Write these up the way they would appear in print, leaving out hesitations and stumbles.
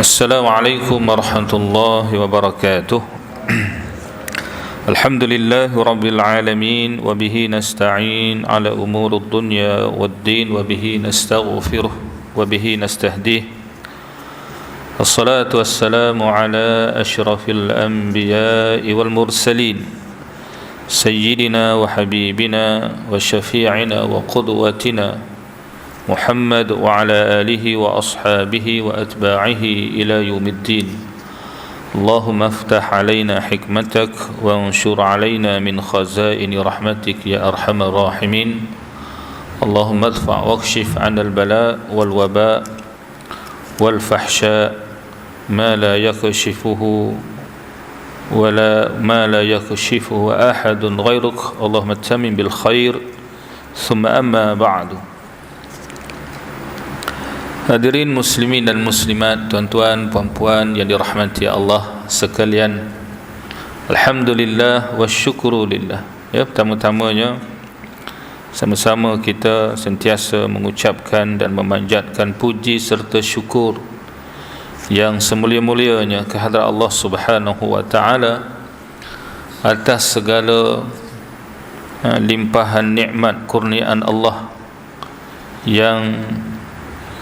السلام عليكم ورحمة الله وبركاته. الحمد لله رب العالمين وبه نستعين على أمور الدنيا والدين وبه نستغفره وبه نستهديه. الصلاة والسلام على أشرف الأنبياء والمرسلين سيدنا وحبيبنا وشفيعنا وقدوتنا محمد وعلى آله وأصحابه وأتباعه إلى يوم الدين. اللهم افتح علينا حكمتك وانشر علينا من خزائن رحمتك يا أرحم الراحمين. اللهم ادفع واكشف عنا البلاء والوباء والفحشاء ما لا يكشفه أحد غيرك. اللهم اتمم بالخير. ثم أما بعد. Hadirin muslimin dan muslimat, tuan-tuan, puan-puan yang dirahmati Allah sekalian, alhamdulillah wa syukurulillah. Ya, pertama-tamanya sama-sama kita sentiasa mengucapkan dan memanjatkan puji serta syukur yang semulia-mulianya kehadrat Allah Subhanahu wa taala atas segala limpahan nikmat kurniaan Allah yang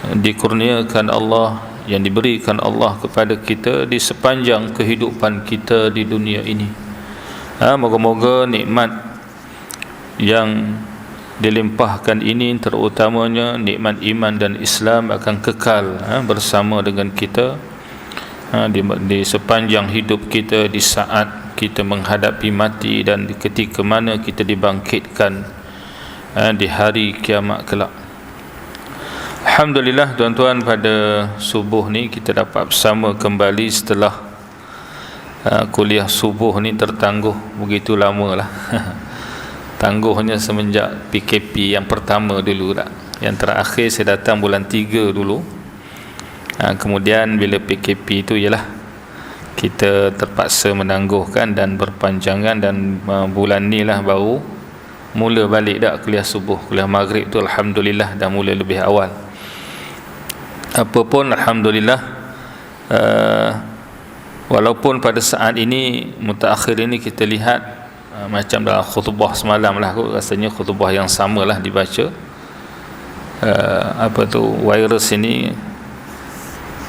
dikurniakan Allah, yang diberikan Allah kepada kita di sepanjang kehidupan kita di dunia ini. Moga-moga nikmat yang dilimpahkan ini, terutamanya nikmat iman dan Islam, akan kekal bersama dengan kita di sepanjang hidup kita, di saat kita menghadapi mati dan ketika mana kita dibangkitkan di hari kiamat kelak. Alhamdulillah tuan-tuan, pada subuh ni kita dapat bersama kembali setelah kuliah subuh ni tertangguh begitu lama lah. Tangguhnya semenjak PKP yang pertama dulu tak. Yang terakhir saya datang bulan 3 dulu. Kemudian bila PKP tu ialah kita terpaksa menangguhkan dan berpanjangan, dan bulan ni lah baru mula balik dah kuliah subuh. Kuliah maghrib tu alhamdulillah dah mula lebih awal. Apapun alhamdulillah, walaupun pada saat ini mutaakhir ini kita lihat macam dalam khutbah semalam lah, rasanya khutbah yang sama lah dibaca, virus ini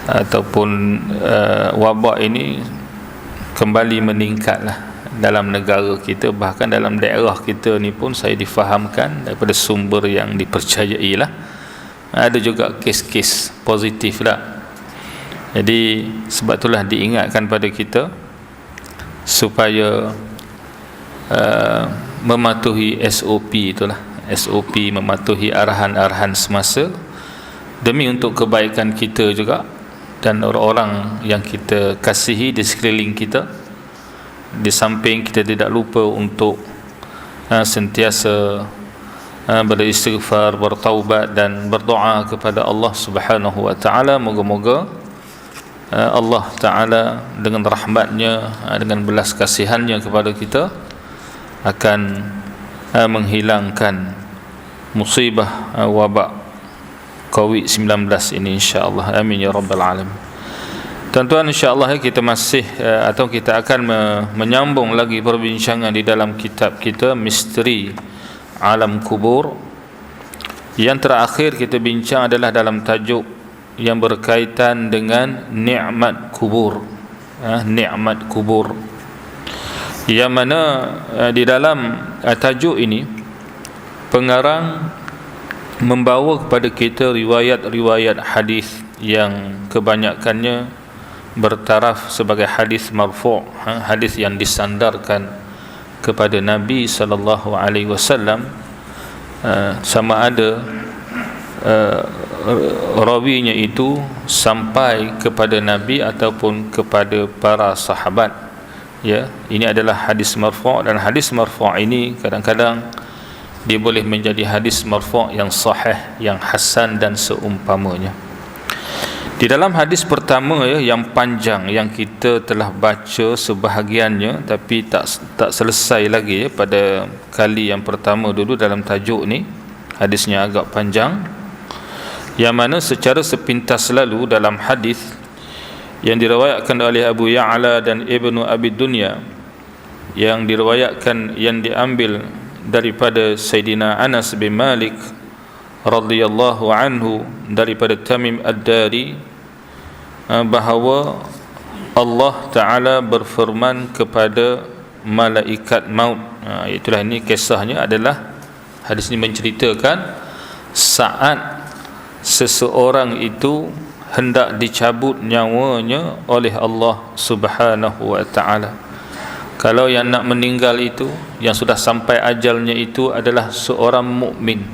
ataupun wabak ini kembali meningkat lah dalam negara kita. Bahkan dalam daerah kita ni pun saya difahamkan daripada sumber yang dipercayai lah, ada juga kes-kes positif lah. Jadi sebab itulah diingatkan pada kita supaya mematuhi SOP itulah, SOP, mematuhi arahan-arahan semasa demi untuk kebaikan kita juga dan orang-orang yang kita kasihi di sekeliling kita. Di samping kita tidak lupa untuk sentiasa beristighfar, bertaubat dan berdoa kepada Allah Subhanahu wa taala. Moga-moga Allah taala dengan rahmatnya, dengan belas kasihannya kepada kita akan menghilangkan musibah wabak COVID-19 ini, insya-Allah. Amin ya rabbal alamin. Tuan-tuan, insya-Allah kita masih atau kita akan menyambung lagi perbincangan di dalam kitab kita Misteri Alam Kubur. Yang terakhir kita bincang adalah dalam tajuk yang berkaitan dengan nikmat kubur. Nikmat kubur, yang mana di dalam tajuk ini pengarang membawa kepada kita riwayat-riwayat hadis yang kebanyakannya bertaraf sebagai hadis marfu', hadis yang disandarkan kepada Nabi sallallahu alaihi wasallam, sama ada rawinya itu sampai kepada Nabi ataupun kepada para sahabat. Ya, ini adalah hadis marfu', dan hadis marfu' ini kadang-kadang dia boleh menjadi hadis marfu' yang sahih, yang hasan dan seumpamanya. Di dalam hadis pertama yang panjang yang kita telah baca sebahagiannya tapi tak selesai lagi pada kali yang pertama dulu dalam tajuk ni, hadisnya agak panjang, yang mana secara sepintas lalu dalam hadis yang diriwayatkan oleh Abu Ya'la dan Ibnu Abi Dunya, yang diriwayatkan, yang diambil daripada Sayyidina Anas bin Malik radhiyallahu anhu daripada Tamim Ad-Dari, bahawa Allah Ta'ala berfirman kepada malaikat maut. Itulah, ini kisahnya adalah, hadis ini menceritakan saat seseorang itu hendak dicabut nyawanya oleh Allah Subhanahu wa Ta'ala. Kalau yang nak meninggal itu, yang sudah sampai ajalnya itu adalah seorang mukmin,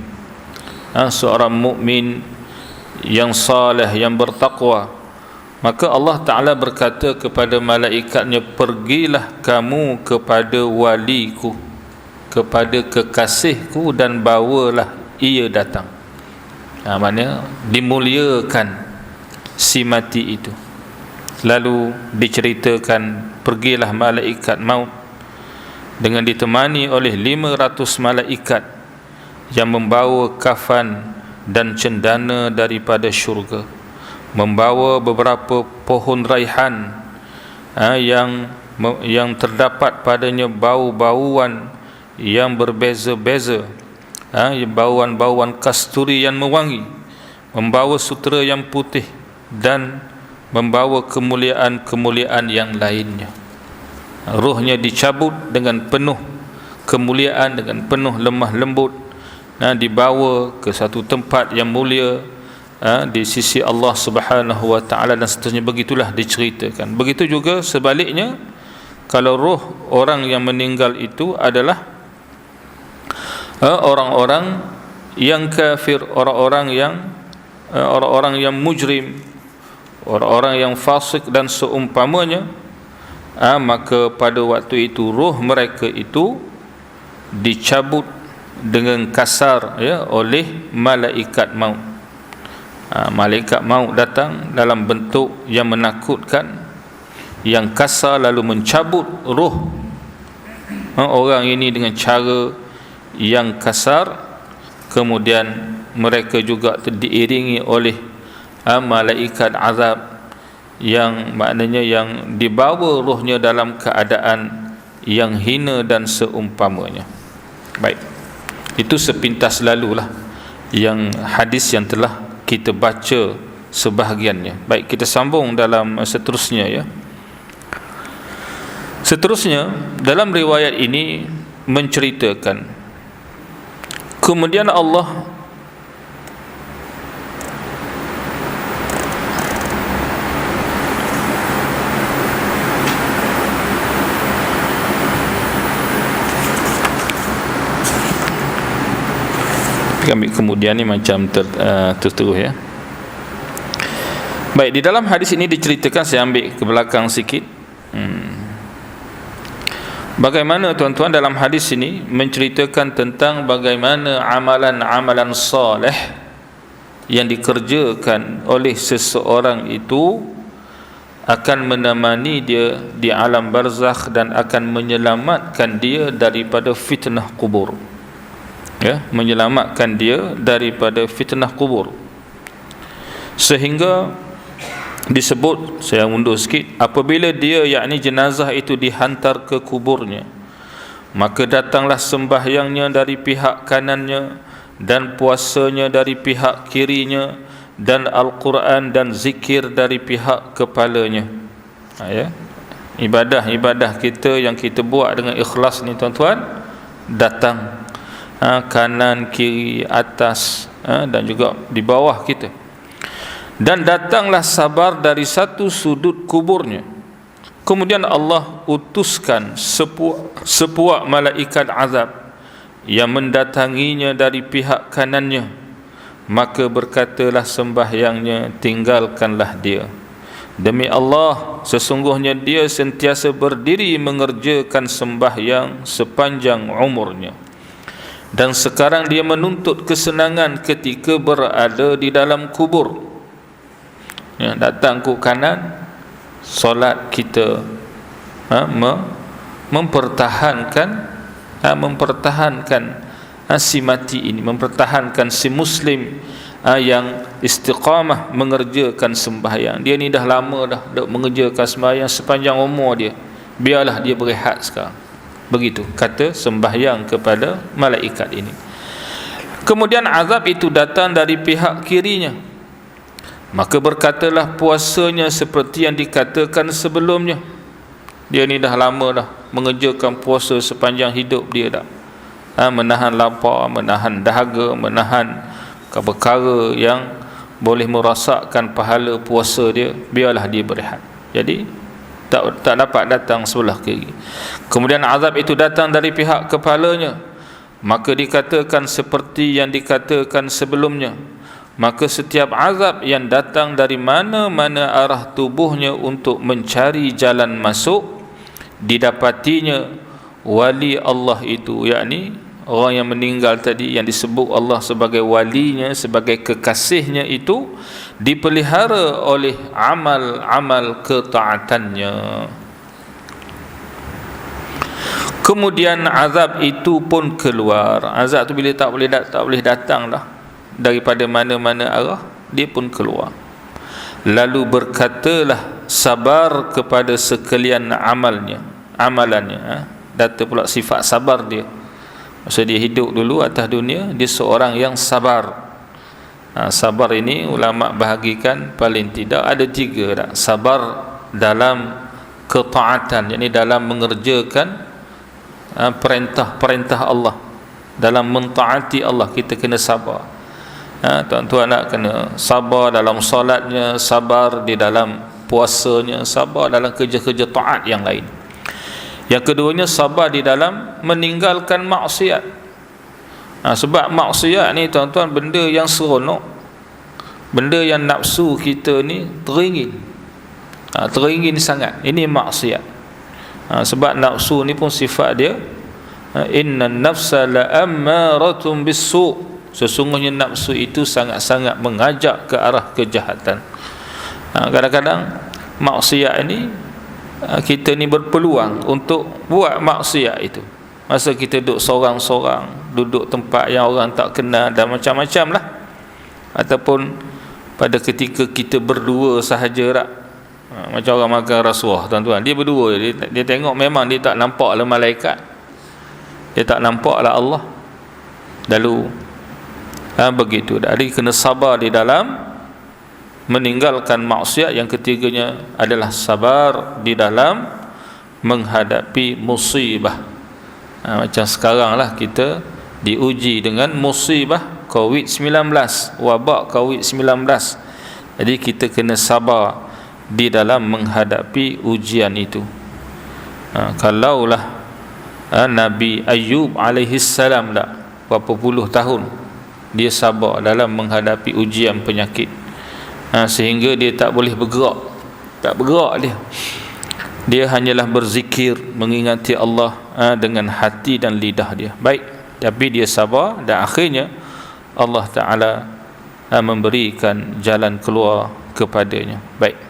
seorang mukmin yang saleh, yang bertakwa, maka Allah Ta'ala berkata kepada malaikatnya, pergilah kamu kepada waliku, kepada kekasihku, dan bawalah ia datang. Maknanya dimuliakan si mati itu. Lalu diceritakan, pergilah malaikat maut dengan ditemani oleh 500 malaikat yang membawa kafan dan cendana daripada syurga, membawa beberapa pohon raihan yang terdapat padanya bau-bauan yang berbeza-beza, bauan-bauan kasturi yang mewangi, membawa sutera yang putih, dan membawa kemuliaan-kemuliaan yang lainnya. Ruhnya dicabut dengan penuh kemuliaan, dengan penuh lemah lembut, dibawa ke satu tempat yang mulia di sisi Allah Subhanahu wa Ta'ala, dan seterusnya. Begitulah diceritakan. Begitu juga sebaliknya, kalau roh orang yang meninggal itu adalah orang-orang yang kafir, orang-orang yang mujrim, orang-orang yang fasik dan seumpamanya, maka pada waktu itu roh mereka itu dicabut dengan kasar oleh malaikat maut. Malaikat maut datang dalam bentuk yang menakutkan, yang kasar, lalu mencabut roh orang ini dengan cara yang kasar. Kemudian mereka juga diiringi oleh malaikat azab, yang maknanya yang dibawa rohnya dalam keadaan yang hina dan seumpamanya. Baik, itu sepintas lalulah yang hadis yang telah kita baca sebahagiannya. Baik, kita sambung dalam seterusnya ya. Seterusnya dalam riwayat ini menceritakan, kemudian Allah ambil kemudian ni macam terus ya. Baik, di dalam hadis ini diceritakan, saya ambil ke belakang sikit. Bagaimana tuan-tuan, dalam hadis ini menceritakan tentang bagaimana amalan-amalan soleh yang dikerjakan oleh seseorang itu akan menemani dia di alam barzakh dan akan menyelamatkan dia daripada fitnah kubur. Ya, menyelamatkan dia daripada fitnah kubur. Sehingga disebut, saya undur sikit, apabila dia, yakni jenazah itu dihantar ke kuburnya, maka datanglah sembahyangnya dari pihak kanannya, dan puasanya dari pihak kirinya, dan Al-Quran dan zikir dari pihak kepalanya. Ya, ibadah-ibadah kita yang kita buat dengan ikhlas ni tuan-tuan, datang kanan, kiri, atas, dan juga di bawah kita. Dan datanglah sabar dari satu sudut kuburnya. Kemudian Allah utuskan sepuak malaikat azab yang mendatanginya dari pihak kanannya. Maka berkatalah sembahyangnya, tinggalkanlah dia. Demi Allah, sesungguhnya dia sentiasa berdiri mengerjakan sembahyang sepanjang umurnya, dan sekarang dia menuntut kesenangan ketika berada di dalam kubur. Ya, datang ke kanan, solat kita mempertahankan si mati ini, mempertahankan si muslim yang istiqamah mengerjakan sembahyang. Dia ni dah lama dah mengerjakan sembahyang sepanjang umur dia, biarlah dia berehat sekarang. Begitu kata sembahyang kepada malaikat ini. Kemudian azab itu datang dari pihak kirinya, maka berkatalah puasanya seperti yang dikatakan sebelumnya. Dia ni dah lama dah mengerjakan puasa sepanjang hidup dia dah, menahan lapar, menahan dahaga, menahan perkara yang boleh merosakkan pahala puasa dia, biarlah dia berehat. Jadi tak dapat datang sebelah kiri. Kemudian azab itu datang dari pihak kepalanya, maka dikatakan seperti yang dikatakan sebelumnya. Maka setiap azab yang datang dari mana-mana arah tubuhnya untuk mencari jalan masuk, didapatinya wali Allah itu, yakni orang yang meninggal tadi, yang disebut Allah sebagai walinya, sebagai kekasihnya itu, dipelihara oleh amal-amal ketaatannya. Kemudian azab itu pun keluar. Azab tu bila tak boleh datang dah daripada mana-mana arah, dia pun keluar. Lalu berkatalah sabar kepada sekalian amalannya. Data pula sifat sabar dia. Masa dia hidup dulu atas dunia, dia seorang yang sabar. Sabar ini ulama bahagikan paling tidak ada 3 dah. Sabar dalam ketaatan, yakni dalam mengerjakan perintah-perintah Allah, dalam mentaati Allah kita kena sabar. Tuan-tuan nak kena sabar dalam solatnya, sabar di dalam puasanya, sabar dalam kerja-kerja taat yang lain. Yang keduanya sabar di dalam meninggalkan maksiat. Sebab maksiat ni tuan-tuan benda yang seronok, benda yang nafsu kita ni teringin, teringin sangat. Ini maksiat. Sebab nafsu ni pun sifat dia, inna nafsa la ammaratun bis-su'. Sesungguhnya nafsu itu sangat-sangat mengajak ke arah kejahatan. Kadang-kadang maksiat ini, kita ni berpeluang untuk buat maksiat itu masa kita duduk sorang-sorang, duduk tempat yang orang tak kenal dan macam-macam lah. Ataupun pada ketika kita berdua sahaja tak, macam orang makan rasuah tuan-tuan, dia berdua, dia tengok memang dia tak nampak lah malaikat, dia tak nampak lah Allah. Lalu begitu. Jadi kena sabar di dalam meninggalkan maksiat. Yang ketiganya adalah sabar di dalam menghadapi musibah. Macam sekarang lah kita diuji dengan musibah COVID-19, wabak COVID-19. Jadi kita kena sabar di dalam menghadapi ujian itu. Kalaulah Nabi Ayyub alaihi salam dah berapa puluh tahun dia sabar dalam menghadapi ujian penyakit, sehingga dia tak boleh bergerak, tak bergerak dia hanyalah berzikir, mengingati Allah dengan hati dan lidah dia. Baik, tapi dia sabar dan akhirnya Allah Ta'ala memberikan jalan keluar kepadanya. Baik,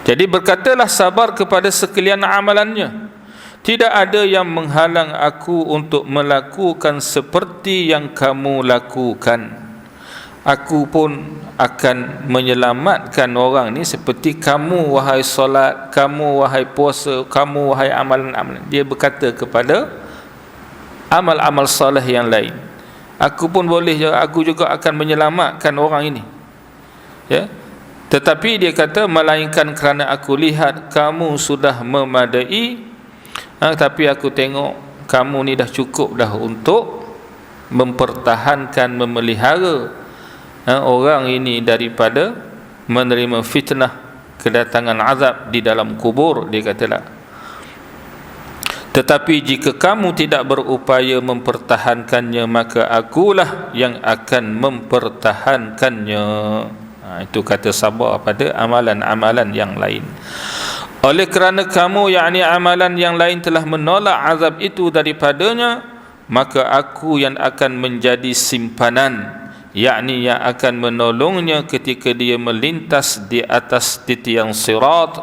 jadi berkatalah sabar kepada sekalian amalannya. Tidak ada yang menghalang aku untuk melakukan seperti yang kamu lakukan. Aku pun akan menyelamatkan orang ni seperti kamu wahai solat, kamu wahai puasa, kamu wahai amalan-amalan. Dia berkata kepada amal-amal soleh yang lain, aku pun boleh, aku juga akan menyelamatkan orang ini, ya. Tetapi dia kata melainkan kerana aku lihat kamu sudah memadai, tapi aku tengok kamu ni dah cukup dah untuk mempertahankan, memelihara orang ini daripada menerima fitnah kedatangan azab di dalam kubur. Dia katalah, tetapi jika kamu tidak berupaya mempertahankannya, maka akulah yang akan mempertahankannya. Itu kata sabar pada amalan-amalan yang lain. Oleh kerana kamu, yakni amalan yang lain, telah menolak azab itu daripadanya, maka aku yang akan menjadi simpanan, yakni yang akan menolongnya ketika dia melintas di atas titian sirat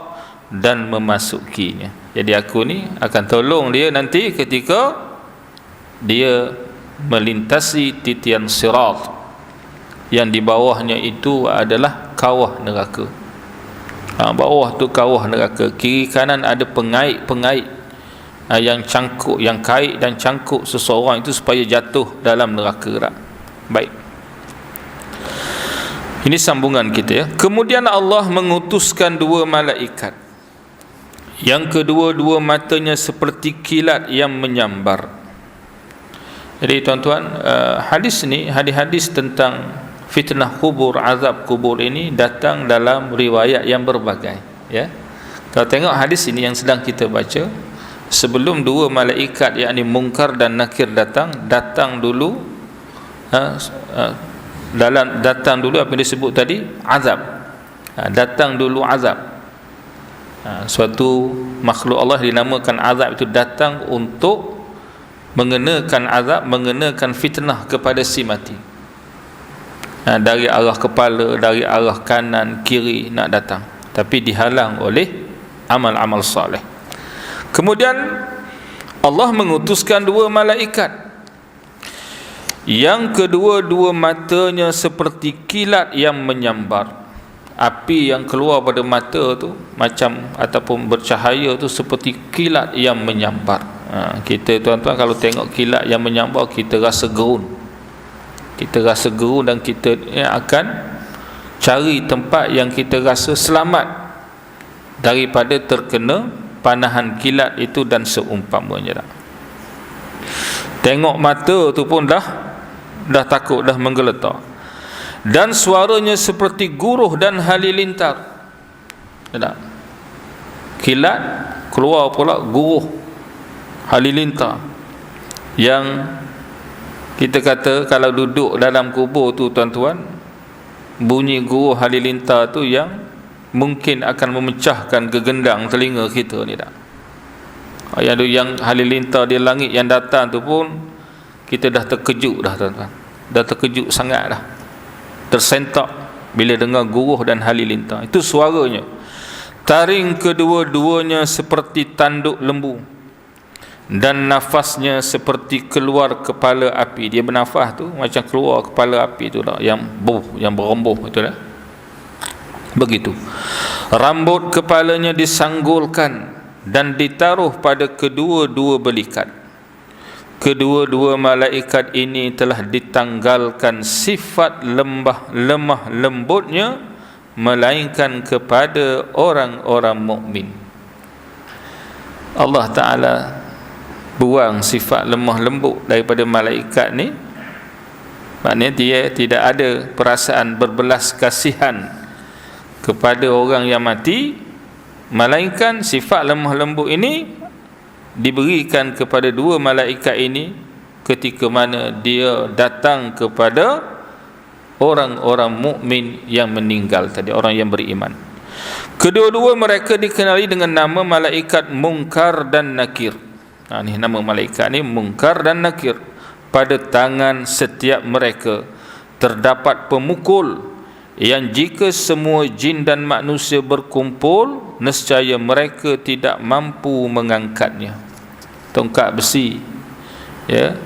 dan memasukinya. Jadi aku ni akan tolong dia nanti ketika dia melintasi titian sirat. yang di bawahnya itu adalah kawah neraka. Bawah tu kawah neraka, kiri kanan ada pengait-pengait yang cangkuk, yang kait dan cangkuk seseorang itu supaya jatuh dalam neraka. Baik, ini sambungan kita ya. Kemudian Allah mengutuskan 2 malaikat, yang kedua-dua matanya seperti kilat yang menyambar. Jadi tuan-tuan, hadis ni, hadis-hadis tentang fitnah kubur, azab kubur ini datang dalam riwayat yang berbagai ya. Kalau tengok hadis ini yang sedang kita baca, sebelum 2 malaikat yakni Munkar dan Nakir datang dulu datang dulu apa yang disebut tadi, azab. Datang dulu azab. Suatu makhluk Allah dinamakan azab itu datang untuk mengenakan azab, mengenakan fitnah kepada si mati. Dari arah kepala, dari arah kanan, kiri nak datang, tapi dihalang oleh amal-amal soleh. Kemudian Allah mengutuskan 2 malaikat, yang kedua-dua matanya seperti kilat yang menyambar. Api yang keluar pada mata tu macam ataupun bercahaya tu seperti kilat yang menyambar. Kita tuan-tuan kalau tengok kilat yang menyambar, kita rasa gerun. Kita rasa gerun dan kita akan cari tempat yang kita rasa selamat daripada terkena panahan kilat itu dan seumpamanya. Tengok mata tu pun dah takut, dah menggeletar. Dan suaranya seperti guruh dan halilintar. Tak? Kilat keluar pula guruh, halilintar. Yang kita kata kalau duduk dalam kubur tu tuan-tuan, bunyi guruh halilintar tu yang mungkin akan memecahkan gegendang telinga kita ni tak. Yang halilintar di langit yang datang tu pun kita dah terkejut dah tuan-tuan. Dah terkejut sangat dah. Tersentak bila dengar guruh dan halilintar. Itu suaranya. Taring kedua-duanya seperti tanduk lembu, dan nafasnya seperti keluar kepala api. Dia bernafas tu macam keluar kepala api tu lah, yang berembuh itu lah. Begitu. Rambut kepalanya disanggulkan dan ditaruh pada kedua-dua belikat. Kedua-dua malaikat ini telah ditanggalkan sifat lemah lembutnya, melainkan kepada orang-orang mukmin. Allah Ta'ala buang sifat lemah lembut daripada malaikat ni. Maknanya dia tidak ada perasaan berbelas kasihan kepada orang yang mati, melainkan sifat lemah lembut ini diberikan kepada 2 malaikat ini ketika mana dia datang kepada orang-orang mukmin yang meninggal tadi, orang yang beriman. Kedua-dua mereka dikenali dengan nama malaikat Munkar dan Nakir. Ni nama malaikat ni Munkar dan Nakir. Pada tangan setiap mereka terdapat pemukul yang jika semua jin dan manusia berkumpul, nescaya mereka tidak mampu mengangkatnya. Tongkat besi ya,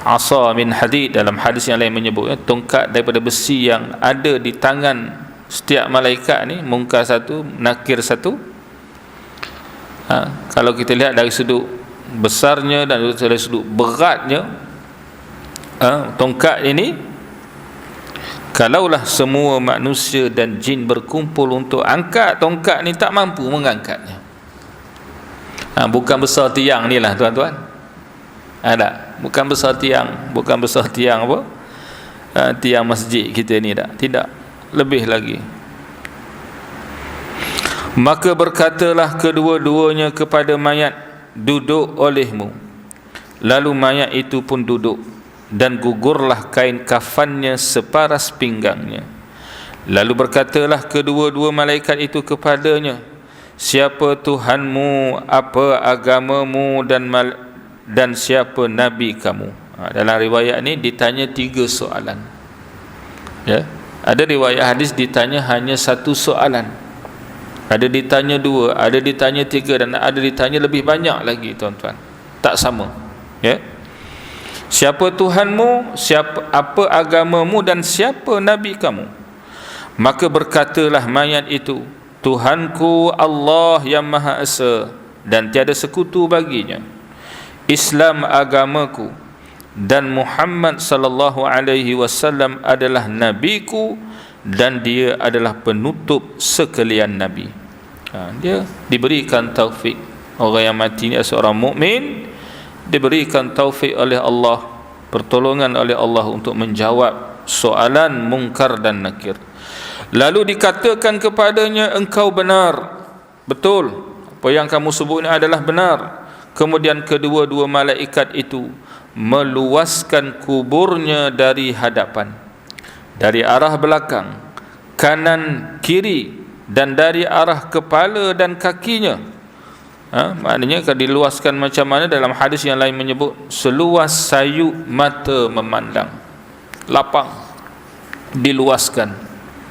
asa min hadid, dalam hadis yang lain menyebut tongkat daripada besi yang ada di tangan setiap malaikat ni, Munkar satu, Nakir satu. Kalau kita lihat dari sudut besarnya dan dari sudut beratnya, tongkat ini, kalaulah semua manusia dan jin berkumpul untuk angkat tongkat ni, tak mampu mengangkatnya. Bukan besar tiang ni lah tuan-tuan. Tak? Bukan besar tiang, bukan besar tiang apa? Tiang masjid kita ni tak. Tidak, lebih lagi. Maka berkatalah kedua-duanya kepada mayat, duduk olehmu. Lalu mayat itu pun duduk, dan gugurlah kain kafannya separas pinggangnya. Lalu berkatalah kedua-dua malaikat itu kepadanya, siapa Tuhanmu, apa agamamu, dan siapa Nabi kamu? Dalam riwayat ni ditanya 3 soalan ya. Ada riwayat hadis ditanya hanya 1 soalan, ada ditanya 2, ada ditanya 3, dan ada ditanya lebih banyak lagi tuan-tuan. Tak sama ya. siapa Tuhanmu, apa agamamu, dan siapa nabi kamu? Maka berkatalah mayat itu, Tuhanku Allah yang Maha Esa dan tiada sekutu baginya, Islam agamaku, dan Muhammad sallallahu alaihi wasallam adalah nabiku, dan dia adalah penutup sekalian nabi. Dia diberikan taufik. Orang yang mati ni seorang mukmin, diberikan taufik oleh Allah, pertolongan oleh Allah untuk menjawab soalan mungkar dan nakir. Lalu dikatakan kepadanya, engkau benar, betul, apa yang kamu sebut ini adalah benar. Kemudian kedua-dua malaikat itu meluaskan kuburnya dari hadapan, dari arah belakang, kanan, kiri, dan dari arah kepala dan kakinya. Maknanya kalau diluaskan macam mana, dalam hadis yang lain menyebut seluas sayup mata memandang, lapang, diluaskan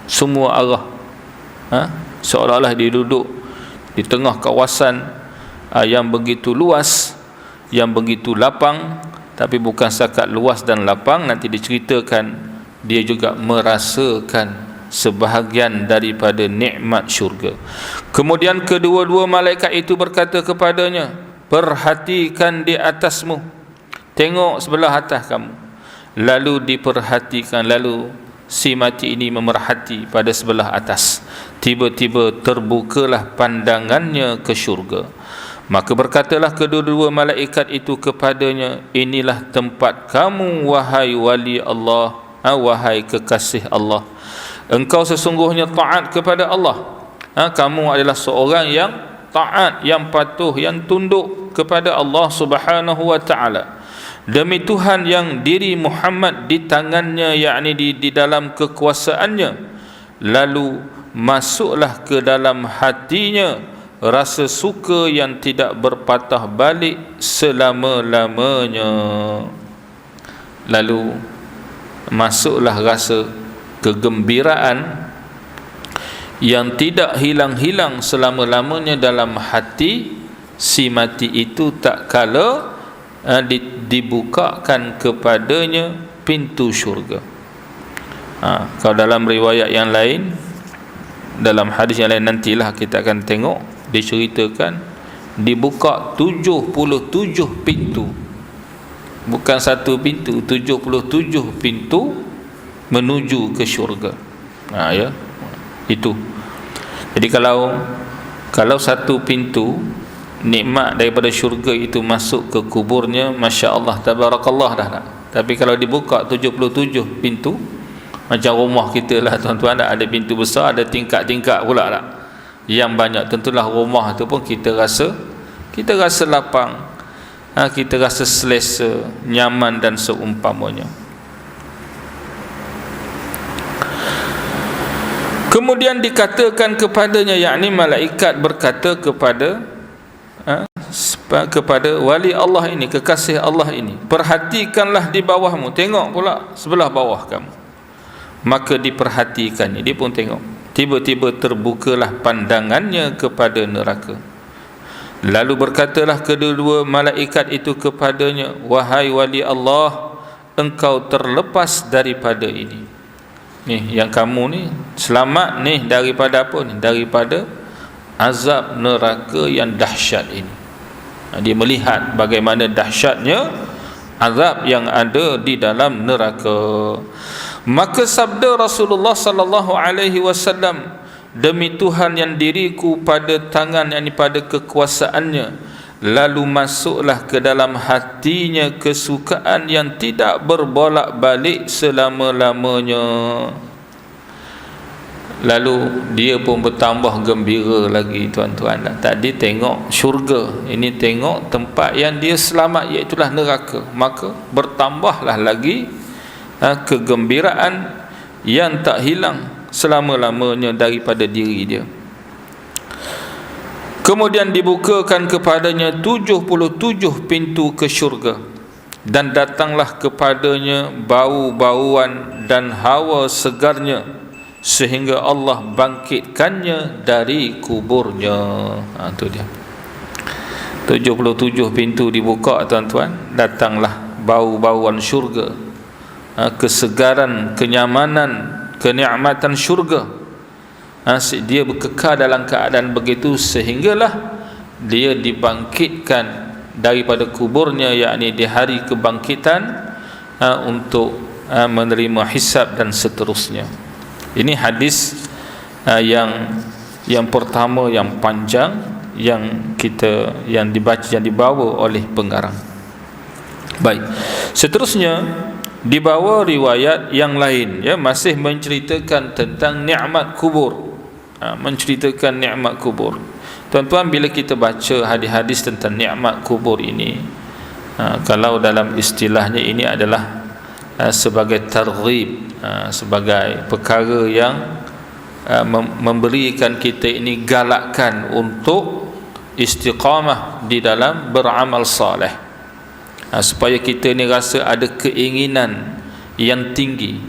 semua arah. Seolah-olah dia duduk di tengah kawasan yang begitu luas, yang begitu lapang. Tapi bukan setakat luas dan lapang, nanti diceritakan dia juga merasakan sebahagian daripada nikmat syurga. Kemudian kedua-dua malaikat itu berkata kepadanya, perhatikan di atasmu, tengok sebelah atas kamu. Lalu diperhatikan, lalu si mati ini memerhati pada sebelah atas. Tiba-tiba terbukalah pandangannya ke syurga. Maka berkatalah kedua-dua malaikat itu kepadanya, inilah tempat kamu wahai wali Allah, wahai kekasih Allah. Engkau sesungguhnya taat kepada Allah. Kamu adalah seorang yang taat, yang patuh, yang tunduk kepada Allah Subhanahu wa taala. Demi Tuhan yang diri Muhammad di tangannya, yakni di dalam kekuasaannya. Lalu masuklah ke dalam hatinya rasa suka yang tidak berpatah balik selama-lamanya. Lalu masuklah rasa kegembiraan yang tidak hilang-hilang selama-lamanya dalam hati si mati itu, tak kala dibukakan kepadanya pintu syurga. Kalau dalam riwayat yang lain, dalam hadis yang lain nantilah kita akan tengok, diceritakan dibuka 77 pintu, bukan satu pintu, 77 pintu menuju ke syurga. Ya, itu. Jadi kalau satu pintu nikmat daripada syurga itu masuk ke kuburnya, masya-Allah tabarakallah dah tak. Tapi kalau dibuka 77 pintu, macam rumah kita lah tuan-tuan, ada pintu besar, ada tingkat-tingkat pula tak. Yang banyak, tentulah rumah tu pun kita rasa lapang, kita rasa selesa, nyaman dan seumpamanya. Kemudian dikatakan kepadanya, yakni malaikat berkata kepada wali Allah ini, kekasih Allah ini, perhatikanlah di bawahmu, tengok pula sebelah bawah kamu. Maka diperhatikannya, dia pun tengok. Tiba-tiba terbukalah pandangannya kepada neraka. Lalu berkatalah kedua-dua malaikat itu kepadanya, wahai wali Allah, engkau terlepas daripada ini. Ni yang kamu ni selamat ni daripada apa ni? Daripada azab neraka yang dahsyat ini. Dia melihat bagaimana dahsyatnya azab yang ada di dalam neraka. Maka sabda Rasulullah sallallahu alaihi wasallam, demi Tuhan yang diriku pada tangan, yakni pada kekuasaannya, lalu masuklah ke dalam hatinya kesukaan yang tidak berbolak-balik selama-lamanya. Lalu dia pun bertambah gembira lagi tuan-tuan. Tadi tengok syurga, ini tengok tempat yang dia selamat, iaitu neraka. Maka bertambahlah lagi kegembiraan yang tak hilang selama-lamanya daripada diri dia. Kemudian dibukakan kepadanya 77 pintu ke syurga, dan datanglah kepadanya bau-bauan dan hawa segarnya, sehingga Allah bangkitkannya dari kuburnya. Itu dia. 77 pintu dibuka tuan-tuan, datanglah bau-bauan syurga, kesegaran, kenyamanan, kenikmatan syurga. Dia berkekal dalam keadaan begitu sehinggalah dia dibangkitkan daripada kuburnya, yakni di hari kebangkitan, untuk menerima hisab dan seterusnya. Ini hadis yang pertama, yang panjang, yang dibawa oleh pengarang. Baik, seterusnya dibawa riwayat yang lain, ya, masih menceritakan tentang nikmat kubur, menceritakan nikmat kubur. Tuan-tuan, bila kita baca hadis-hadis tentang nikmat kubur ini, kalau dalam istilahnya ini adalah sebagai targhib, sebagai perkara yang memberikan kita ini galakkan untuk istiqamah di dalam beramal saleh, supaya kita ni rasa ada keinginan yang tinggi,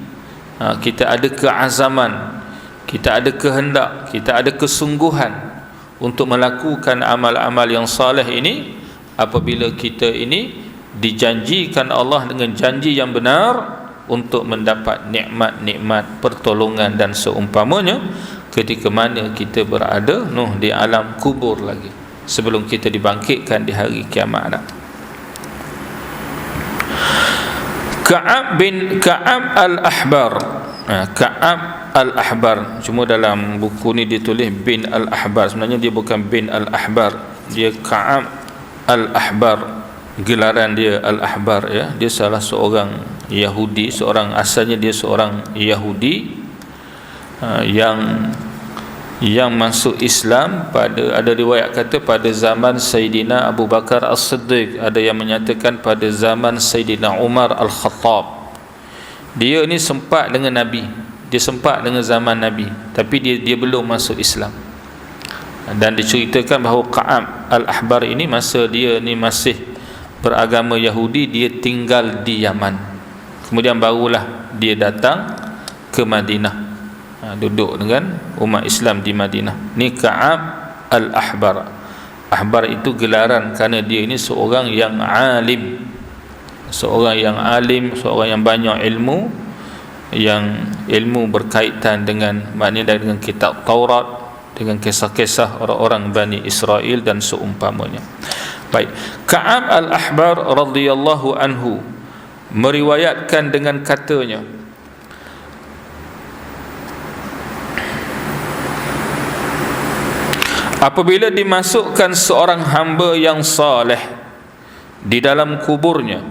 kita ada keazaman, kita ada kehendak, kita ada kesungguhan untuk melakukan amal-amal yang saleh ini. Apabila kita ini dijanjikan Allah dengan janji yang benar untuk mendapat nikmat-nikmat pertolongan dan seumpamanya ketika mana kita berada di alam kubur lagi, sebelum kita dibangkitkan di hari kiamat. Ka'ab al-Ahbar, Ka'ab al-Ahbar, cuma dalam buku ni ditulis bin al-Ahbar, sebenarnya dia bukan bin al-Ahbar, dia Ka'ab al-Ahbar, gelaran dia al-Ahbar, ya. Dia salah seorang Yahudi, asalnya dia seorang Yahudi yang masuk Islam ada riwayat kata pada zaman Sayyidina Abu Bakar As-Siddiq, ada yang menyatakan pada zaman Sayyidina Umar Al-Khattab. Dia ni sempat dengan Nabi, dia sempat dengan zaman Nabi, tapi dia belum masuk Islam. Dan diceritakan bahawa Ka'ab al-Ahbar ini, masa dia ni masih beragama Yahudi, dia tinggal di Yaman, kemudian barulah dia datang ke Madinah, duduk dengan umat Islam di Madinah. Ni Ka'ab al-Ahbar. Ahbar itu gelaran kerana dia ini seorang yang alim, seorang yang banyak ilmu, yang ilmu berkaitan dengan maknanya dengan kitab Taurat, dengan kisah-kisah orang-orang Bani Israel dan seumpamanya. Baik, Ka'ab al-Ahbar radhiyallahu anhu meriwayatkan dengan katanya, apabila dimasukkan seorang hamba yang saleh di dalam kuburnya,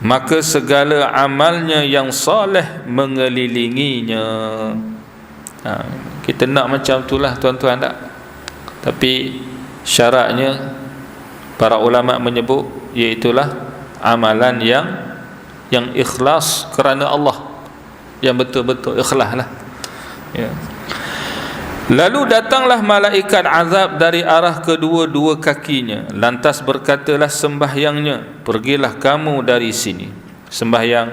maka segala amalnya yang saleh mengelilinginya. Kita nak macam itulah tuan-tuan, tak? Tapi syaratnya para ulama menyebut iaitulah amalan yang ikhlas kerana Allah, yang betul-betul ikhlas lah, ya. Lalu datanglah malaikat azab dari arah kedua-dua kakinya, lantas berkatalah sembahyangnya, pergilah kamu dari sini. Sembahyang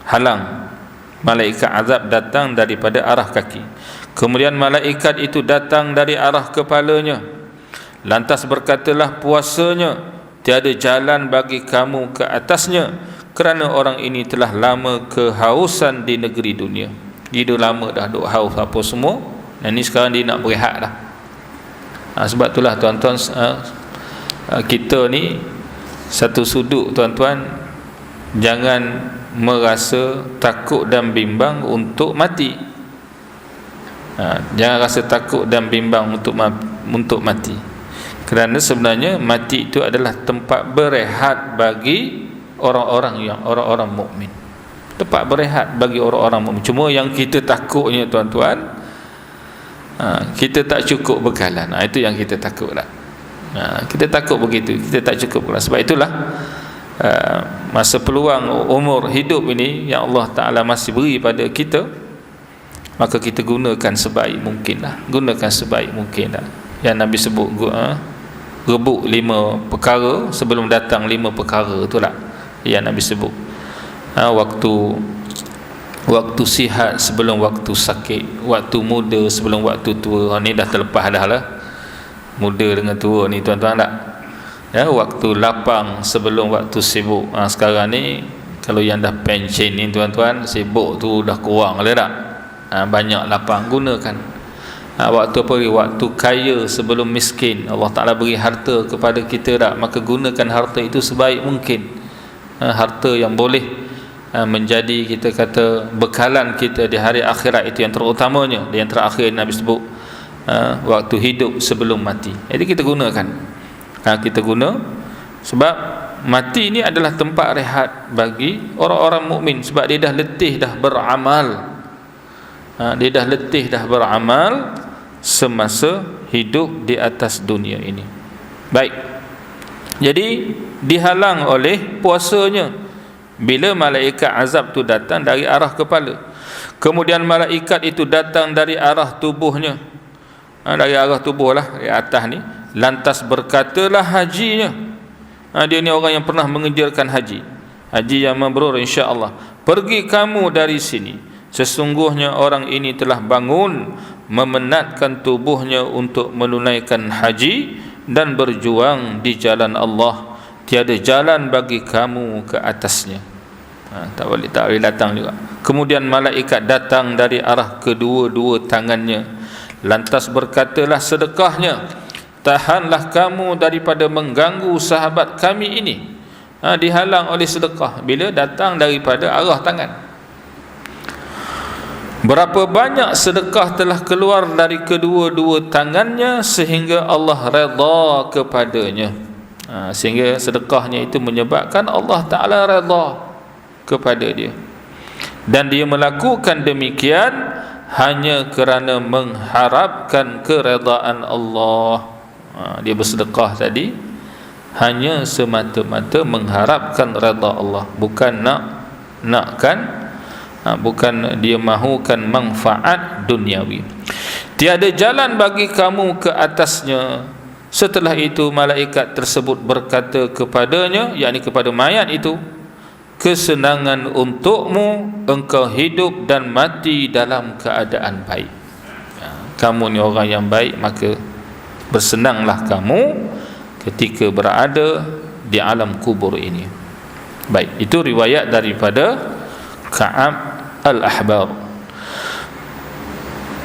halang, malaikat azab datang daripada arah kaki. Kemudian malaikat itu datang dari arah kepalanya, lantas berkatalah puasanya, tiada jalan bagi kamu ke atasnya, kerana orang ini telah lama kehausan di negeri dunia. Dia lama dah duk haus apa semua, dan ni sekarang dia nak berehat dah. Sebab itulah tuan-tuan, kita ni satu sudut tuan-tuan, jangan merasa takut dan bimbang untuk mati. Jangan rasa takut dan bimbang untuk mati, kerana sebenarnya mati itu adalah tempat berehat bagi orang-orang mukmin. Tempat berehat bagi orang-orang mukmin. Cuma yang kita takutnya tuan-tuan, kita tak cukup bekalan. Itu yang kita takutlah. Kita takut begitu, kita tak cukup bekalan. Sebab itulah masa peluang umur hidup ini yang Allah Ta'ala masih beri pada kita, maka kita gunakan sebaik mungkin lah. Gunakan sebaik mungkin lah. Yang Nabi sebut, rebut 5 perkara sebelum datang 5 perkara, itulah yang Nabi sebut. Waktu sihat sebelum waktu sakit, waktu muda sebelum waktu tua. Ni dah terlepas dah lah, muda dengan tua ni tuan-tuan, tak? ya, waktu lapang sebelum waktu sibuk. Sekarang ni kalau yang dah pension ni tuan-tuan, sibuk tu dah kurang lah tak? Banyak lapang, gunakan. Waktu apa? Waktu kaya sebelum miskin. Allah Ta'ala beri harta kepada kita tak? Maka gunakan harta itu sebaik mungkin. Harta yang boleh menjadi, kita kata, bekalan kita di hari akhirat, itu yang terutamanya. Yang terakhir Nabi sebut waktu hidup sebelum mati. Jadi kita gunakan. Kita guna, sebab mati ini adalah tempat rehat bagi orang-orang mukmin, sebab dia dah letih dah beramal. Dia dah letih dah beramal semasa hidup di atas dunia ini. Baik. Jadi dihalang oleh puasanya. Bila malaikat azab tu datang dari arah kepala, kemudian malaikat itu datang dari arah tubuhnya, dari arah tubuh lah, di atas ni. Lantas berkatalah hajinya, dia ni orang yang pernah mengejarkan haji yang mabrur insya-Allah, pergi kamu dari sini, sesungguhnya orang ini telah bangun memenatkan tubuhnya untuk menunaikan haji dan berjuang di jalan Allah, tiada jalan bagi kamu ke atasnya. Tak boleh datang juga. Kemudian malaikat datang dari arah kedua-dua tangannya, lantas berkatalah sedekahnya, tahanlah kamu daripada mengganggu sahabat kami ini. Dihalang oleh sedekah bila datang daripada arah tangan. Berapa banyak sedekah telah keluar dari kedua-dua tangannya sehingga Allah redha kepadanya. Sehingga sedekahnya itu menyebabkan Allah Ta'ala redha kepada dia. Dan dia melakukan demikian hanya kerana mengharapkan keredaan Allah. Dia bersedekah tadi hanya semata-mata mengharapkan redha Allah, bukan bukan dia mahukan manfaat duniawi. Tiada jalan bagi kamu ke atasnya. Setelah itu malaikat tersebut berkata kepadanya, yakni kepada mayat itu, kesenangan untukmu, engkau hidup dan mati dalam keadaan baik. Kamu ni orang yang baik, maka bersenanglah kamu ketika berada di alam kubur ini. Baik, itu riwayat daripada Ka'ab al-Ahbar.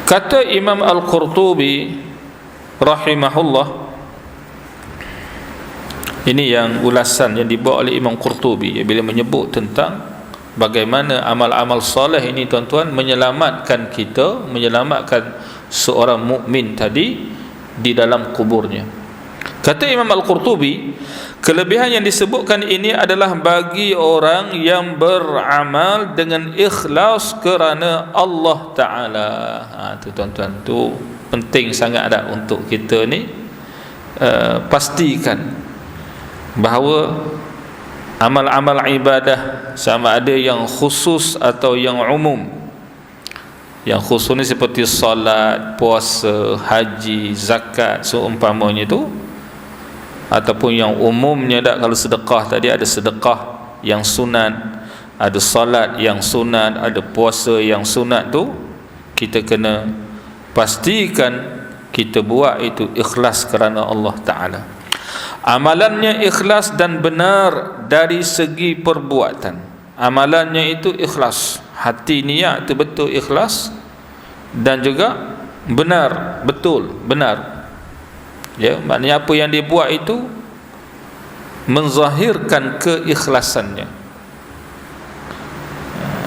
Kata Imam Al-Qurtubi rahimahullah, ini yang ulasan yang dibawa oleh Imam Qurtubi bila menyebut tentang bagaimana amal-amal soleh ini tuan-tuan menyelamatkan kita, menyelamatkan seorang mukmin tadi di dalam kuburnya. Kata Imam Al-Qurtubi, kelebihan yang disebutkan ini adalah bagi orang yang beramal dengan ikhlas kerana Allah Ta'ala. Tu tuan-tuan, tu penting sangat dah untuk kita ni pastikan bahawa amal-amal ibadah, sama ada yang khusus atau yang umum. Yang khusus ni seperti solat, puasa, haji, zakat seumpamanya tu, ataupun yang umumnya dak, kalau sedekah tadi ada sedekah yang sunat, ada solat yang sunat, ada puasa yang sunat tu, kita kena pastikan kita buat itu ikhlas kerana Allah Ta'ala. Amalannya ikhlas dan benar dari segi perbuatan. Amalannya itu ikhlas, hati niat itu betul ikhlas, dan juga benar, betul, benar. Ya, maknanya apa yang dia buat itu menzahirkan keikhlasannya.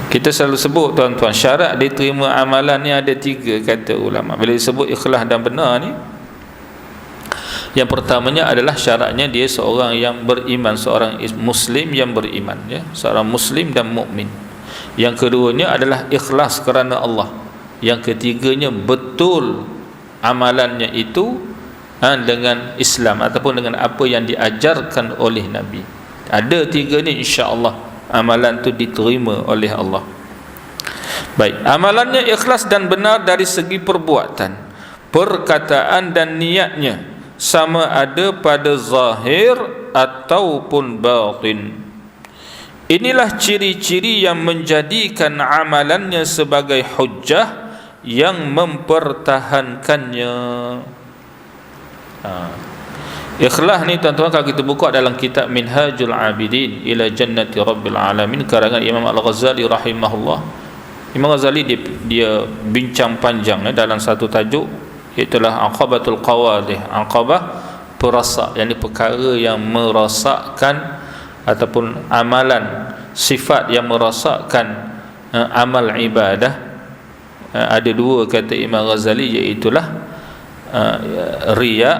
Kita selalu sebut tuan-tuan, syarat diterima amalan ni ada 3 kata ulama. Bila disebut ikhlas dan benar ni, yang pertamanya adalah syaratnya dia seorang yang beriman, seorang muslim yang beriman, ya, seorang muslim dan mukmin. Yang keduanya adalah ikhlas kerana Allah. Yang ketiganya betul amalannya itu dengan Islam ataupun dengan apa yang diajarkan oleh Nabi. Ada 3 ni, insya-Allah amalan tu diterima oleh Allah. Baik, amalannya ikhlas dan benar dari segi perbuatan, perkataan dan niatnya, sama ada pada zahir ataupun batin. Inilah ciri-ciri yang menjadikan amalannya sebagai hujjah yang mempertahankannya. Ikhlas ni tuan-tuan, kalau kita buka dalam kitab Minhajul Abidin ila Jannati Rabbil Alamin karangan Imam Al-Ghazali rahimahullah, Imam Ghazali dia bincang panjang dalam satu tajuk, iaitulah Aqabatul Qawadih, aqabah perasak, yakni perkara yang merosakkan ataupun amalan, sifat yang merosakkan amal ibadah. Ada dua kata Imam Ghazali, iaitulah riya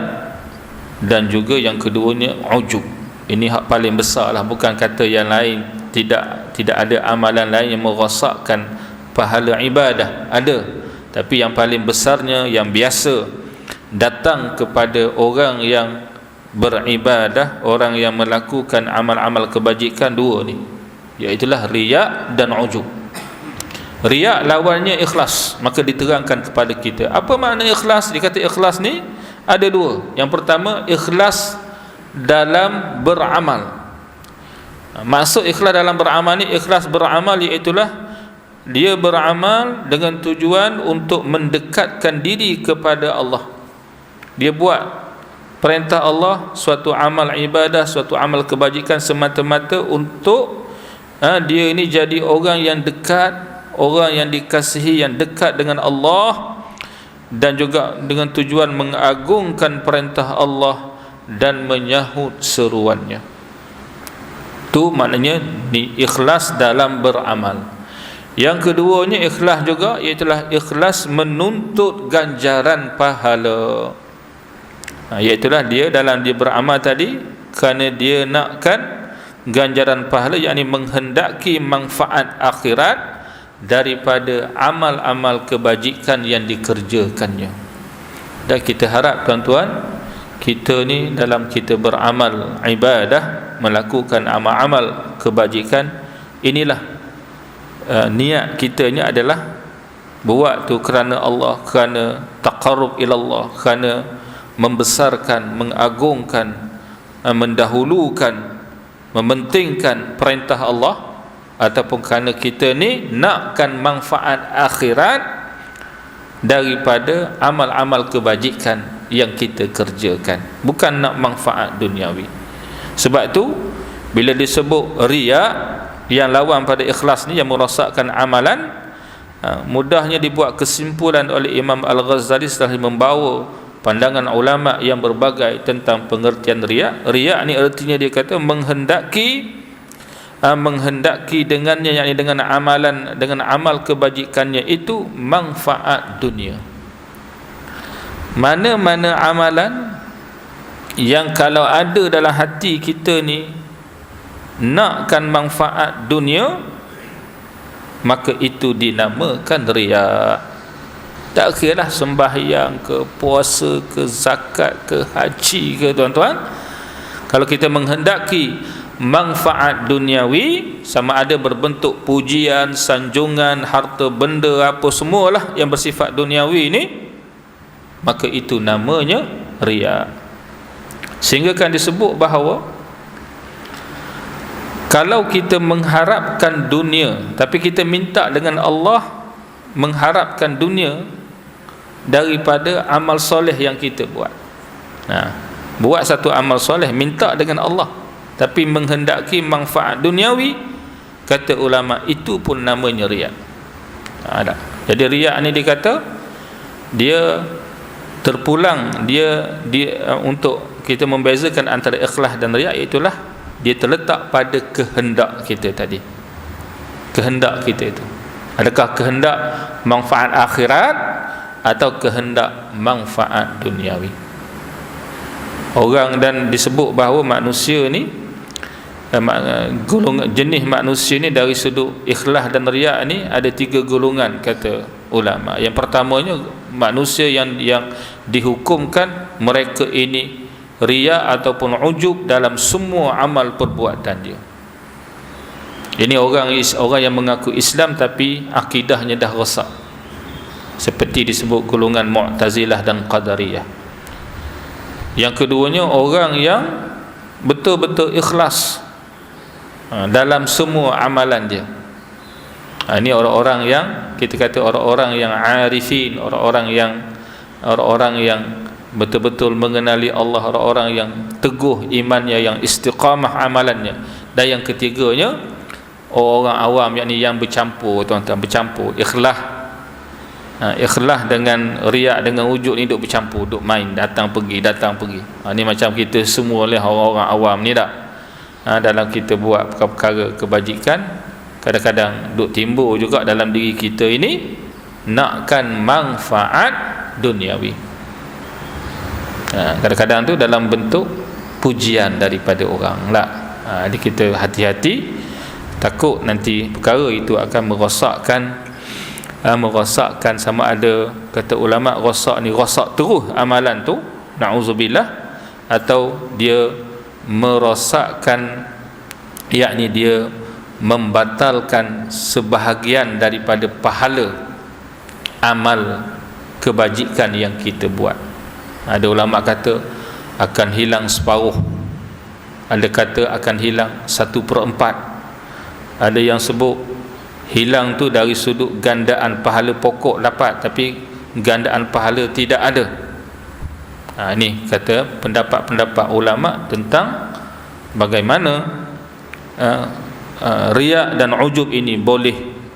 dan juga yang keduanya ujub. Ini hak paling besar lah, bukan kata yang lain. Tidak ada amalan lain yang merosakkan pahala ibadah, ada. Tapi yang paling besarnya, yang biasa datang kepada orang yang beribadah, orang yang melakukan amal-amal kebajikan, dua ni, iaitulah riya dan ujub. Riya lawannya ikhlas, maka diterangkan kepada kita apa makna ikhlas. Dikata ikhlas ni ada dua. Yang pertama, ikhlas dalam beramal. Maksud ikhlas dalam beramal ni, ikhlas beramal iaitulah dia beramal dengan tujuan untuk mendekatkan diri kepada Allah. Dia buat perintah Allah, suatu amal ibadah, suatu amal kebajikan semata-mata untuk dia ini jadi orang yang dekat, orang yang dikasihi, yang dekat dengan Allah, dan juga dengan tujuan mengagungkan perintah Allah dan menyahut seruannya. Itu maknanya ikhlas dalam beramal. Yang keduanya ikhlas juga, iaitulah ikhlas menuntut ganjaran pahala. Iaitulah dia dalam dia beramal tadi kerana dia nakkan ganjaran pahala, yakni menghendaki manfaat akhirat daripada amal-amal kebajikan yang dikerjakannya. Dan kita harap tuan-tuan, kita ni dalam kita beramal ibadah, melakukan amal-amal kebajikan, inilah niat kita ni adalah buat tu kerana Allah, kerana taqarrub ila Allah, kerana membesarkan, mengagungkan, mendahulukan, mementingkan perintah Allah, ataupun kerana kita ni nakkan manfaat akhirat daripada amal-amal kebajikan yang kita kerjakan, bukan nak manfaat duniawi. Sebab tu bila disebut riya yang lawan pada ikhlas ni, yang merosakkan amalan, mudahnya dibuat kesimpulan oleh Imam Al-Ghazali setelah membawa pandangan ulama yang berbagai tentang pengertian riya. Riya ni artinya dia kata menghendaki dengannya, yakni dengan amalan, dengan amal kebajikannya itu manfaat dunia. Mana-mana amalan yang kalau ada dalam hati kita ni nakkan manfaat dunia, maka itu dinamakan riya. Tak kira lah sembahyang ke, puasa ke, zakat ke, haji ke, tuan-tuan, kalau kita menghendaki manfaat duniawi, sama ada berbentuk pujian, sanjungan, harta benda, apa semualah yang bersifat duniawi ni, maka itu namanya riya. Sehingga kan disebut bahawa kalau kita mengharapkan dunia, tapi kita minta dengan Allah mengharapkan dunia daripada amal soleh yang kita buat. Buat satu amal soleh, minta dengan Allah, tapi menghendaki manfaat duniawi, kata ulama, itu pun namanya riya. Jadi riya ni dikata dia terpulang, dia untuk kita membezakan antara ikhlas dan riya, itulah dia terletak pada kehendak kita tadi. Kehendak kita itu, adakah kehendak manfaat akhirat atau kehendak manfaat duniawi? Orang, dan disebut bahawa manusia ni, golongan jenis manusia ni dari sudut ikhlas dan riya ni ada 3 golongan kata ulama. Yang pertamanya manusia yang dihukumkan mereka ini riya ataupun ujub dalam semua amal perbuatan dia. Ini orang yang mengaku Islam tapi akidahnya dah rosak, seperti disebut golongan Mu'tazilah dan Qadariyah. Yang keduanya orang yang betul-betul ikhlas dalam semua amalan dia. Ini orang-orang yang kita kata orang-orang yang arifin, orang-orang yang betul-betul mengenali Allah, orang-orang yang teguh imannya, yang istiqamah amalannya. Dan yang ketiganya, orang awam, yakni yang bercampur, tuan-tuan, bercampur, ikhlas. Ikhlas dengan riak, dengan wujud ni duk bercampur, duk main, datang pergi. Ni macam kita semua lah, orang-orang awam ni tak. Dalam kita buat perkara-perkara kebajikan, kadang-kadang duk timbul juga dalam diri kita ini nakkan manfaat duniawi. Kadang-kadang tu dalam bentuk pujian daripada orang lah. Jadi kita hati-hati, takut nanti perkara itu akan merosakkan, sama ada kata ulama, rosak terus amalan tu, na'udzubillah, atau dia merosakkan, yakni dia membatalkan sebahagian daripada pahala amal kebajikan yang kita buat. Ada ulama kata akan hilang separuh, ada kata akan hilang 1/4, ada yang sebut hilang tu dari sudut gandaan pahala pokok dapat, tapi gandaan pahala tidak ada. Ini kata pendapat-pendapat ulama tentang bagaimana riak dan ujub ini boleh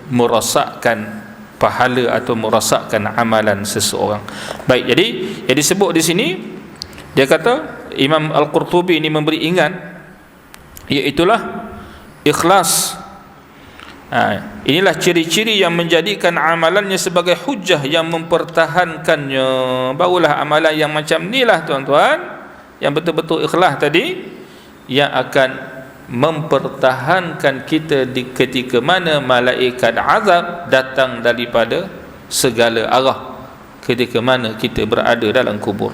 merosakkan pahala atau merosakkan amalan seseorang. Baik, jadi yang disebut di sini, dia kata Imam Al-Qurtubi ini memberi ingat, iaitulah ikhlas. Inilah ciri-ciri yang menjadikan amalannya sebagai hujjah yang mempertahankannya. Barulah amalan yang macam inilah, tuan-tuan, yang betul-betul ikhlas tadi, yang akan mempertahankan kita di ketika mana malaikat azab datang daripada segala arah, ketika mana kita berada dalam kubur.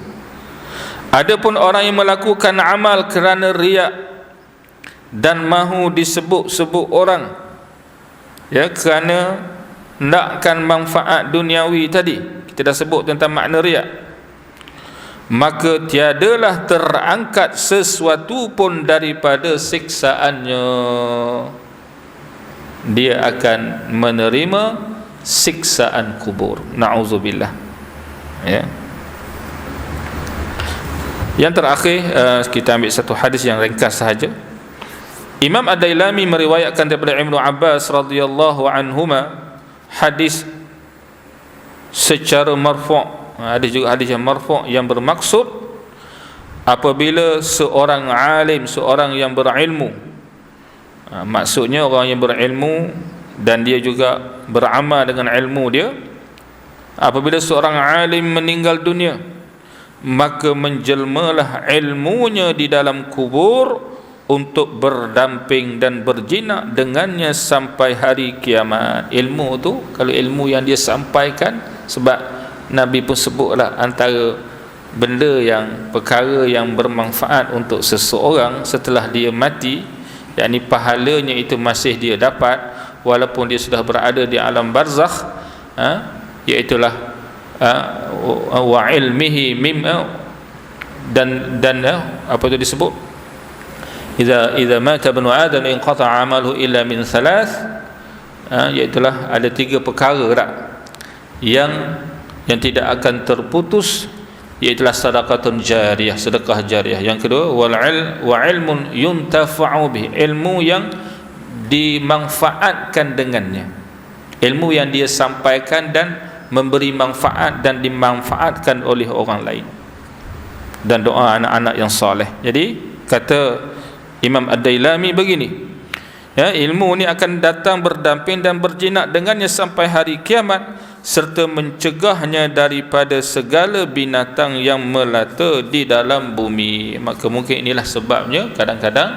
Adapun orang yang melakukan amal kerana riak dan mahu disebut-sebut orang, ya, kerana nakkan manfaat duniawi tadi, kita dah sebut tentang makna riak, maka tiadalah terangkat sesuatu pun daripada siksaannya. Dia akan menerima siksaan kubur, na'udzubillah, ya. Yang terakhir, kita ambil satu hadis yang ringkas sahaja. Imam Ad-Dailami meriwayatkan daripada Ibnu Abbas radhiyallahu anhuma hadis secara marfu'. Ada juga hadis yang marfu' yang bermaksud apabila seorang alim, seorang yang berilmu, maksudnya orang yang berilmu dan dia juga beramal dengan ilmu dia, apabila seorang alim meninggal dunia, maka menjelmalah ilmunya di dalam kubur untuk berdamping dan berjinak dengannya sampai hari kiamat. Ilmu tu, kalau ilmu yang dia sampaikan, sebab Nabi pun sebutlah antara benda yang, perkara yang bermanfaat untuk seseorang setelah dia mati, yakni pahalanya itu masih dia dapat walaupun dia sudah berada di alam barzakh, iaitulah wa ilmihi dan apa itu disebut, idza mata ibnu adam inqata'a amaluhu illa min thalath, iaitulah ada 3 perkara tak yang tidak akan terputus, iaitulah sedekahun jariyah, sedekah jariyah. Yang kedua, wa ilmun yuntafa'u bih, ilmu yang dimanfaatkan dengannya, ilmu yang dia sampaikan dan memberi manfaat dan dimanfaatkan oleh orang lain, dan doa anak-anak yang soleh. Jadi kata Imam Ad-Dailami begini, ya, ilmu ni akan datang berdamping dan berjinak dengannya sampai hari kiamat, serta mencegahnya daripada segala binatang yang melata di dalam bumi. Maka mungkin inilah sebabnya kadang-kadang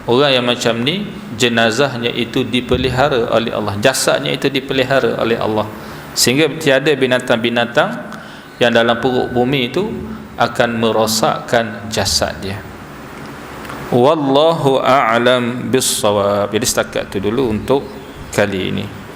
orang yang macam ni, jenazahnya itu dipelihara oleh Allah, jasadnya itu dipelihara oleh Allah, sehingga tiada binatang-binatang yang dalam perut bumi itu akan merosakkan jasad dia. Wallahu a'lam bis-shawab. Jadi setakat itu dulu untuk kali ini.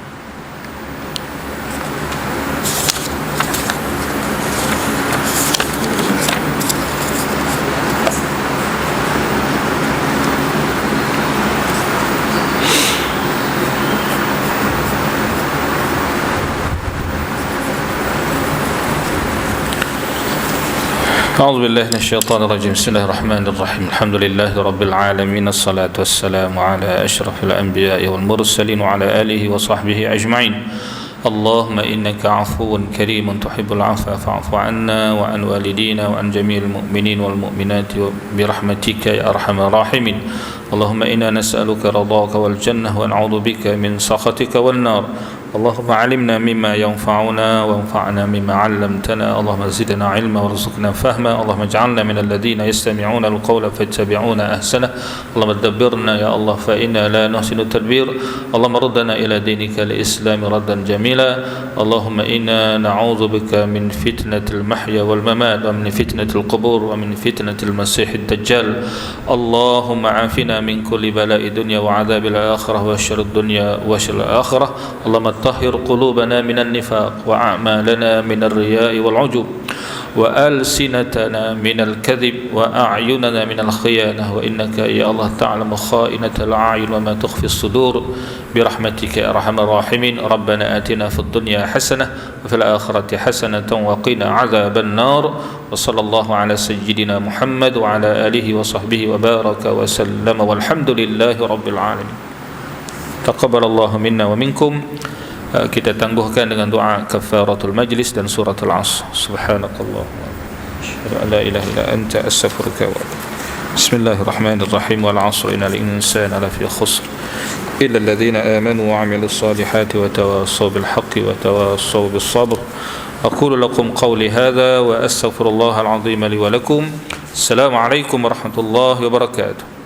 أعوذ بالله من الشيطان الرجيم. بسم الله الرحمن الرحيم. الحمد لله رب العالمين، الصلاة والسلام على أشرف الأنبياء والمرسلين وعلى آله وصحبه أجمعين. اللهم إنك عفو كريم تحب العفو فاعف عنا وعن والدينا وعن جميع المؤمنين والمؤمنات برحمتك يا أرحم الراحمين. اللهم إنا نسألك رضاك والجنة ونعوذ بك من سخطك والنار. اللهم علمنا مما ينفعنا وانفعنا مما علمتنا. اللهم زدنا علما وارزقنا فهما. اللهم اجعلنا من الذين يستمعون القول فيتبعون أحسنه. اللهم دبرنا يا الله فإنا لا نحسن التدبير. اللهم ردنا إلى دينك الإسلام ردا جميلا. اللهم إنا نعوذ بك من فتنة المحيا والممات ومن فتنة القبور ومن فتنة المسيح الدجال. اللهم عافنا من كل بلاء الدنيا وعذاب الآخرة وشر الدنيا وشر الآخرة. اللهم طهر قلوبنا من النفاق وأعمالنا من الرياء والعجب وألسنتنا من الكذب وأعيننا من الخيانة، وإنك يا الله تعلم خائنة الأعين وما تخفي الصدور برحمتك يا أرحم الراحمين. ربنا آتنا في الدنيا حسنة وفي الآخرة حسنة وقنا عذاب النار. وصلى الله على سيدنا محمد وعلى آله وصحبه وبارك وسلم والحمد لله رب العالمين. تقبل الله منا ومنكم. Kita tangguhkan dengan doa kafaratul majlis dan suratul Asr. Subhanakallahumma asyhadu an la ilaha illa anta astaghfiruka wa atubu. Bismillahirrahmanirrahim. Wal 'asri innal insana lafi khusr illa alladhina amanu wa 'amilus solihati wa tawassaw bil haqqi wa tawassaw bis sabr. Aqulu lakum qawli hadha wa astaghfirullahal 'azim li wa lakum. Assalamu alaikum warahmatullahi wabarakatuh.